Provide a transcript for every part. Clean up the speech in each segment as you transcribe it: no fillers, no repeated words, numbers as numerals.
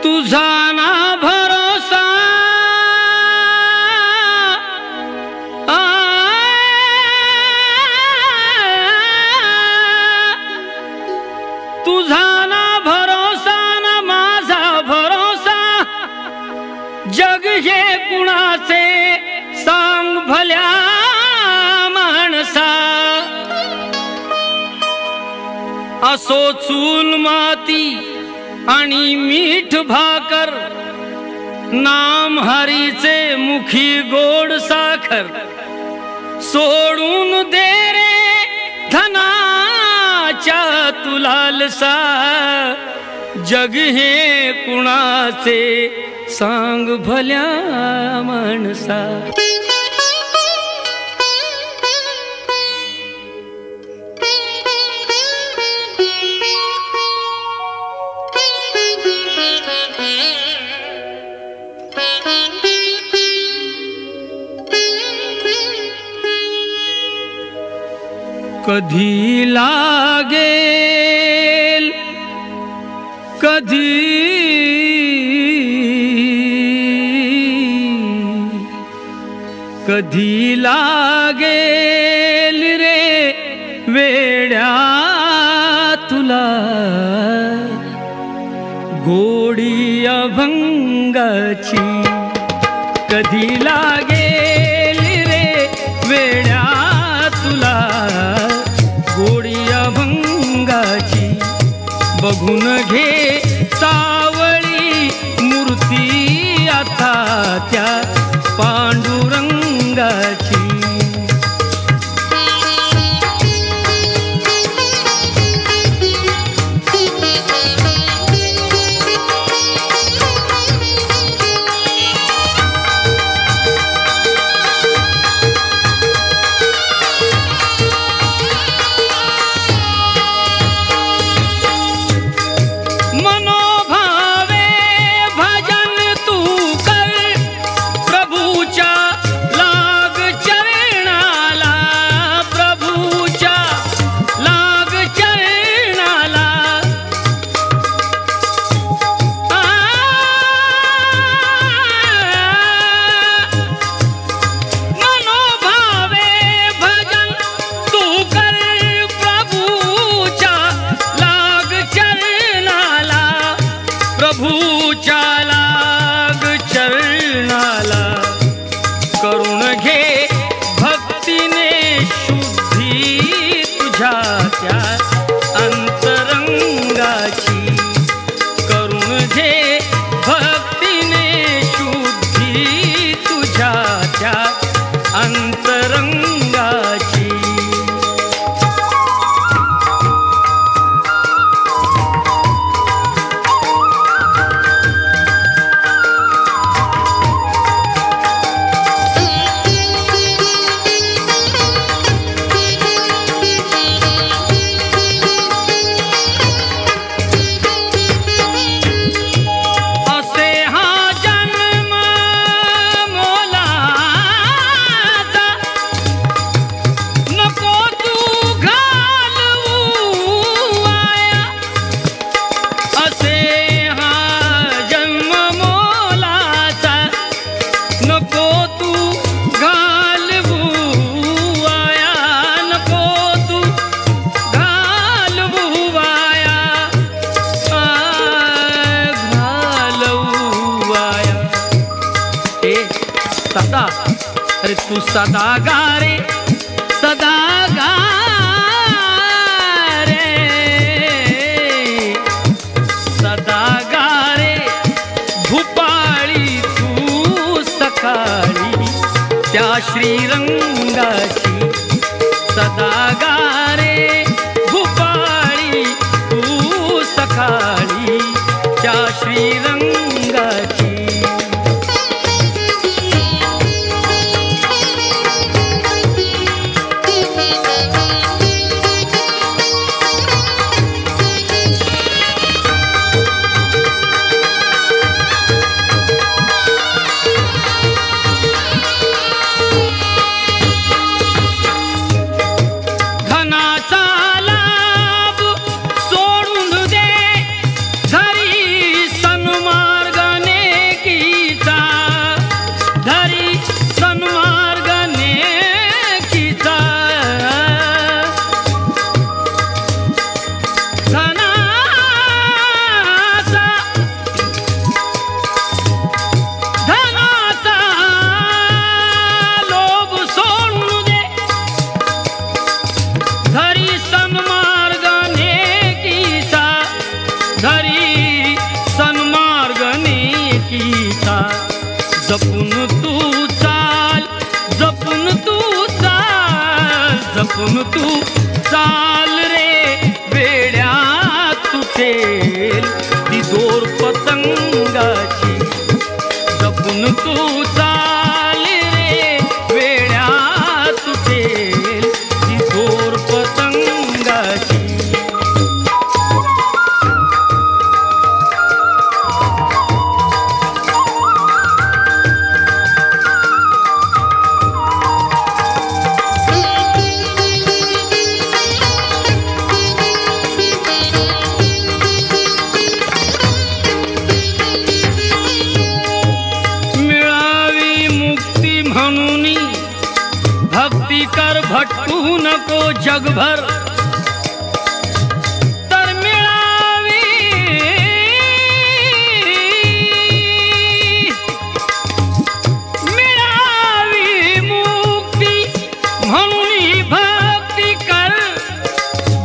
तुझा ना भरोसा तुझा ना भरोसा ना माझा भरोसा जग हे कुणाचे सांग भल्या माणसा असो चूल माती आणि मीठ भाकर नाम हरीचे मुखी गोड साखर सोडून दे रे धनाच्या तुलालसा जग हे कुणाचे सांग भल्या माणसा कधी लागेल कधी लागेल रे वेड्या तुला गोडी अभंगाची कधी लागेल रे वेड्या तुला गोडी अभंगाची बघून घे सावळी मूर्ती आता त्या पांडुरंगाची प्रभूच्या लाग चरणाला करून घे भक्तीने शुद्धी तुझ्या त्या अंतरंगाची करून घे भक्तीने शुद्धी तुझ्या त्या अंतरंगाची सदा अरे तू सदा गा रे सदा गा रे सदा गा रे भूपाळी तू सकाळी त्या श्रीरंगाची सदा गा रे भूपाळी तू सकाळी त्या श्रीरंगाची धनाचा लाभ सोडून दे घरी सन धरी सन्मार्ग नेकीचा जपून तू चाल, जपून तू चाल, जपून तू चाल रे वेड्या तुटेल ती दोर पतंगाची, जपून तू चाल रे वेड्या तुटेल ती दोर पतंगाची. भटकू नको जगभर तर मिळावी, मिळावी मुक्ती म्हणून भक्ती कर.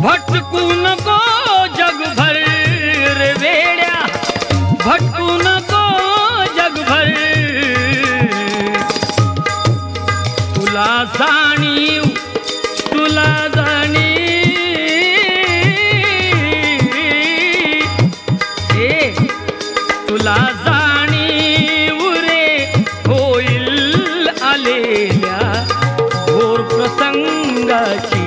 भटकू नको जगभर रे वेड्या, भटकू नको जगभर. तुला जाणीव, तुला जाणीव, तुला जाणीव रे होईल आलेल्या घोर प्रसंगाची,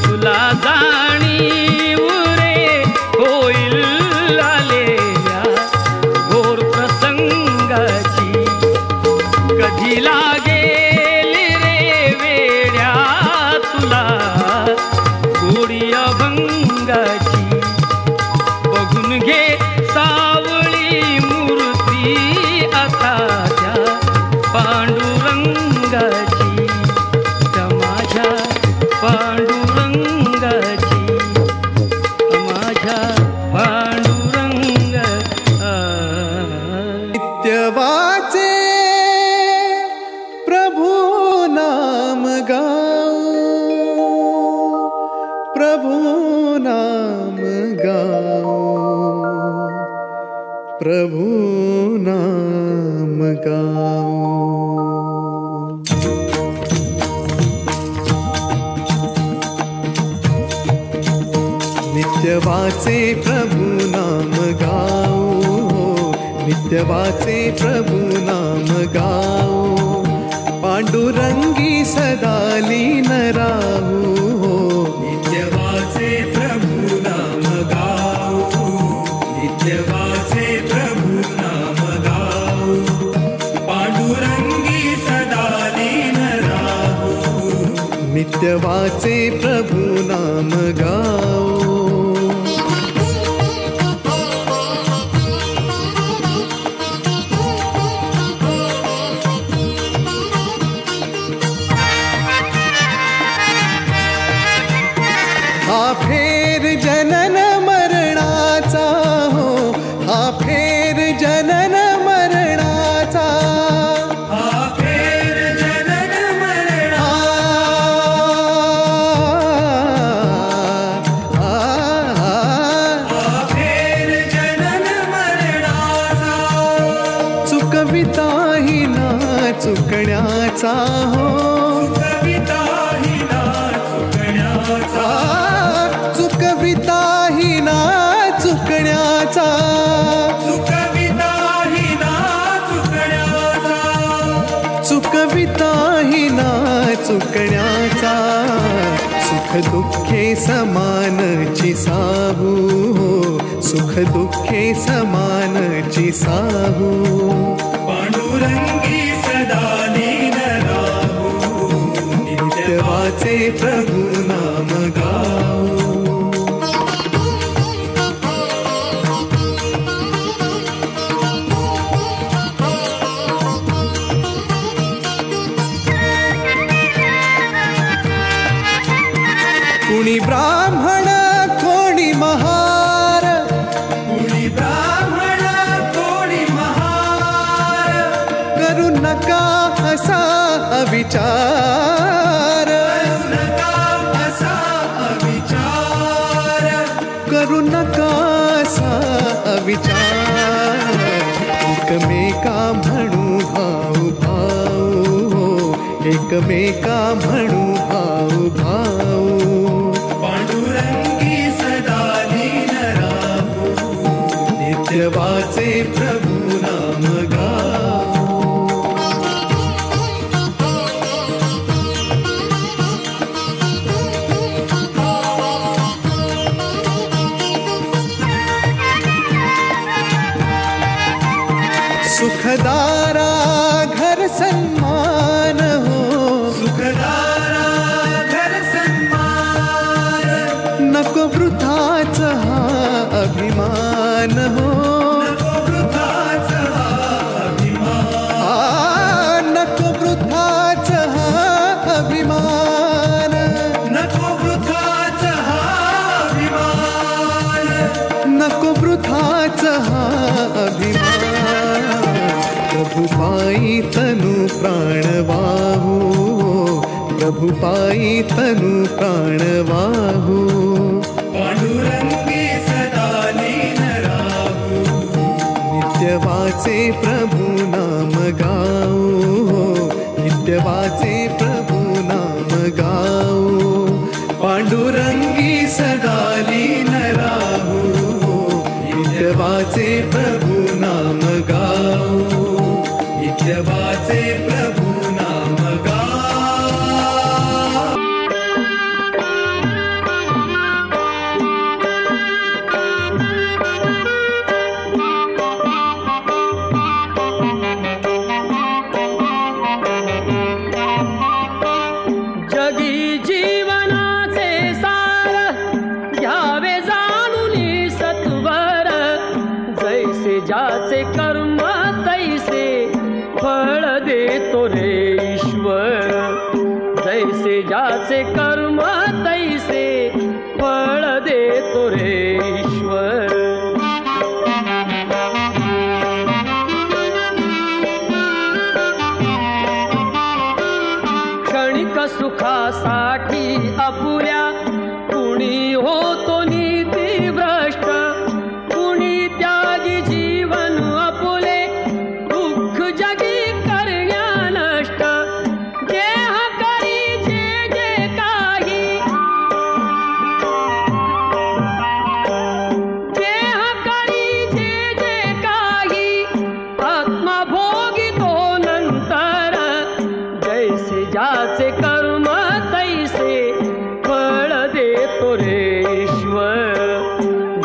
तुला जाणीव रे होईल आलेल्या घोर प्रसंगाची. कधी लागेल रे वेड्या तुला गोडी अभंगाची. बघून घे सावळी मूर्ती आता त्या पांडुरंगाची, त्या माझ्या पांडुरंगाची, माझ्या पांडुरंग. नित्य वाचे प्रभु नाम गाओ, प्रभु नाम गाओ, प्रभु नाम गाओ. नित्य वाचे प्रभु नाम गाओ, नित्य वाचे प्रभु नाम गाओ. पांडुरंगी सदा लीन राहू, नित्य वाचे प्रभु नाम गाओ, नित्य वाचे प्रभु नाम गाओ. पांडुरंगी सदा लीन राहू, नित्य वाचे प्रभु नाम गाओ. हा फेर जनन मरणाचा हो, हा फेर जनन मरणाचा, हा फेर जनन मरणाचा, हा फेर जनन मरणाचा. चुकविताही ना चुकण्याचा हो, चुकविताही ना चुकण्याचा, चुकविताही ना चुकण्याचा, चुकविताही ना चुकण्याचा, चुकविताही ना चुकण्याचा. सुख दुःखे समानची साहू हो, सुख दुःखे समानची साहू. पांडुरंगी सदा लीन राहू, नित्य वाचे प्रभु नाम गाओ. कुणी ब्राह्मण कोणी महार, कुणी ब्राह्मण कोणी महार, करू नका असा विचार, नका विचार एकमेका म्हणू भाऊ भाऊ एकमेका म्हणू भाऊ भाऊ पांडुरंगी सदा लीन राहू नित्य वाचे प्रभू नाम गाऊ सुखदारा घर सन्मान हो सुखदारा घर सन्मान नको वृथाच हा अभिमान हो नको वृथाच हा अभिमान नको वृथाच हा अभिमान नको वृथाच हा अभिमान नको वृथाच हा अभिमान प्रभु पाई तनु प्राण वाहू प्रभु पाई तनु प्राण वाहू पांडुरंगी सदा लीन राहू नित्य वाचे प्रभु नाम गाऊ नित्य वाचे प्रभु नाम गाऊ पांडुरंगी सदा लीन राहू नित्य वाचे प्रभु नाम गाऊ नित्य वाचे प्रभु नाम गाऊ जगी जीवनाचे सार घ्यावे जाणून सत्वर जैसे ज्याचे कर्म तैसे फळ देतो रे ईश्वर जैसे ज्याचे कर्म तैसे फळ देतो रे ईश्वर क्षणिक सुखासाठी अपुऱ्या कुणी होतो नीती भ्रष्ट कुणी त्यागी जीवन अपुले दुःख जगी करण्या नष्ट देह करी जे जे काही देह करी जे जे काही आत्मा भोगितो नंतर जैसे ज्याचे कर्म तैसे फळ देतो रे ईश्वर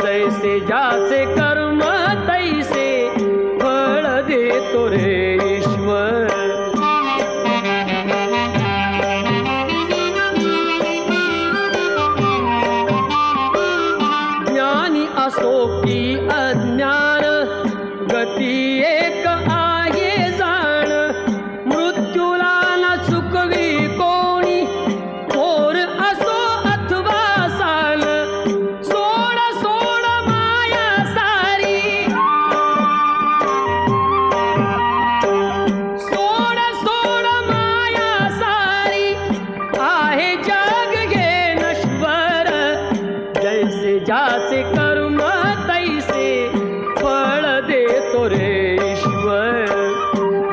जैसे ज्याचे कर्म तैसे फळ देतो रे ईश्वर ज्ञानी असो की अज्ञान गती एक आहे जाण मृत्यूला न चुकवी कोणी थोर असो अथवा साल सोड सोड माया सारी सोड सोड माया सारी आहे जग घे नश्वर जैसे ज्याचे कर्म तैसे फळ देतो रे ईश्वर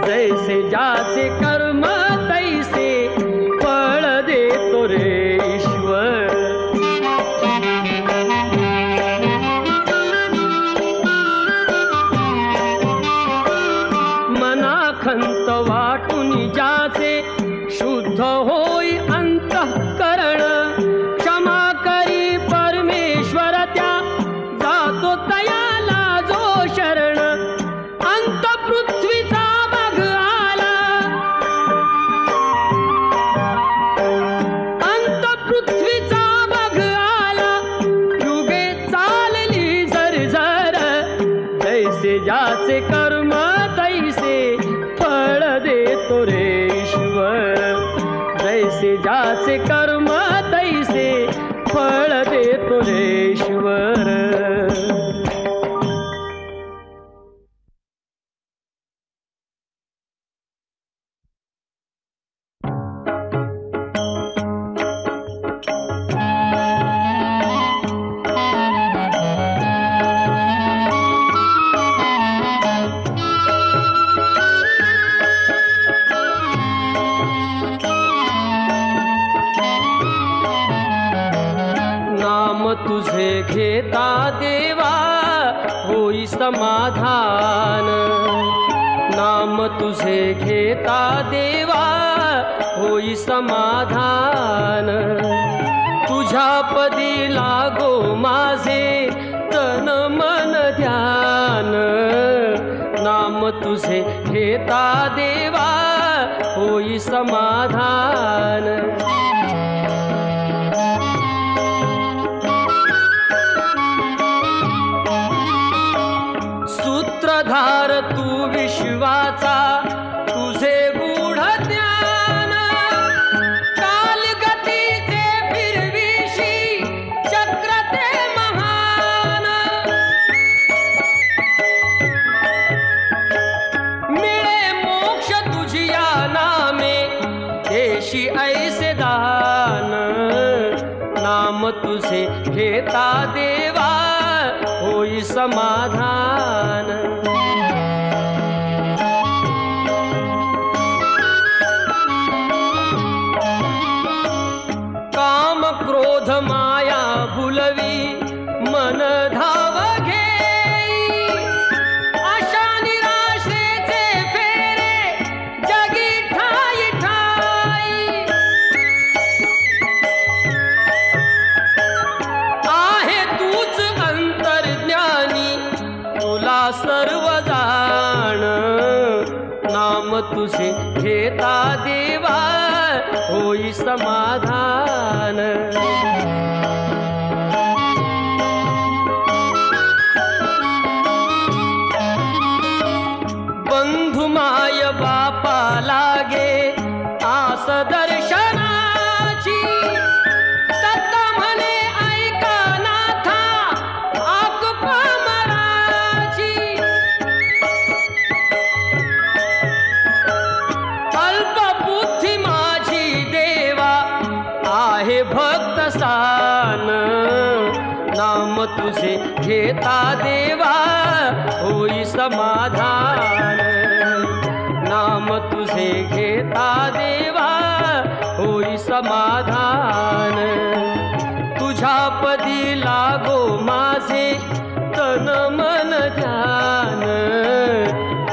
जैसे ज्याचे कर्म तैसे फळ देतो रे ईश्वर मनाखंत वाटून ज्याचे शुद्ध होई अंतःकरण क्षमा करी परमेश्वर त्या जातो तयाला जो शरण अंत पृथ्वीचा बघ आला अंत पृथ्वीचा बघ आला युगे चालली झरझर जैसे ज्याचे कर्म तैसे फळ देतो रे ईश्वर जैसे ज्याचे कर्म तैसे फळ देतो रे ईश्वर होई समाधान। नाम तुझे घेता देवा होई समाधान। तुझ्या पदी लागो माझे तन मन ध्यान। नाम तुझे घेता देवा होई समाधान। सूत्रधार तू विश्वाचा तुझे गूढ ज्ञान। कालगतीचे फिरविशी चक्र ते महान। मिळे मोक्ष तुझिया नामे देशी ऐसे दान। नाम तुझे घेता देवा होई समाधान। काम क्रोध माया भुलवी मन धाव घेई। आशा निराशेचे फेरे जगी ठाई ठाई। आहे तूच अंतर्ज्ञानी तुला सर्व जाण। नाम तुझे घेता देवा होई समाधान। बंधु माय बापा लागे आस दर्शनाची। तत म्हणे ऐका नाथा आक पामराची। अल्पबुद्धी माझी देवा आहे भक्त सान। नाम तुझे घेता देवा होई समाधान। नाम तुझे घेता देवा होई समाधान। तुझ्या पदी लागो माझे तन मन ध्यान।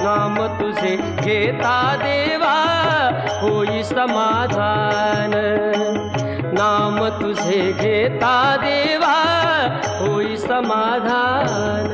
नाम तुझे घेता देवा होई समाधान। नाम तुझे घेता देवा होई समाधान।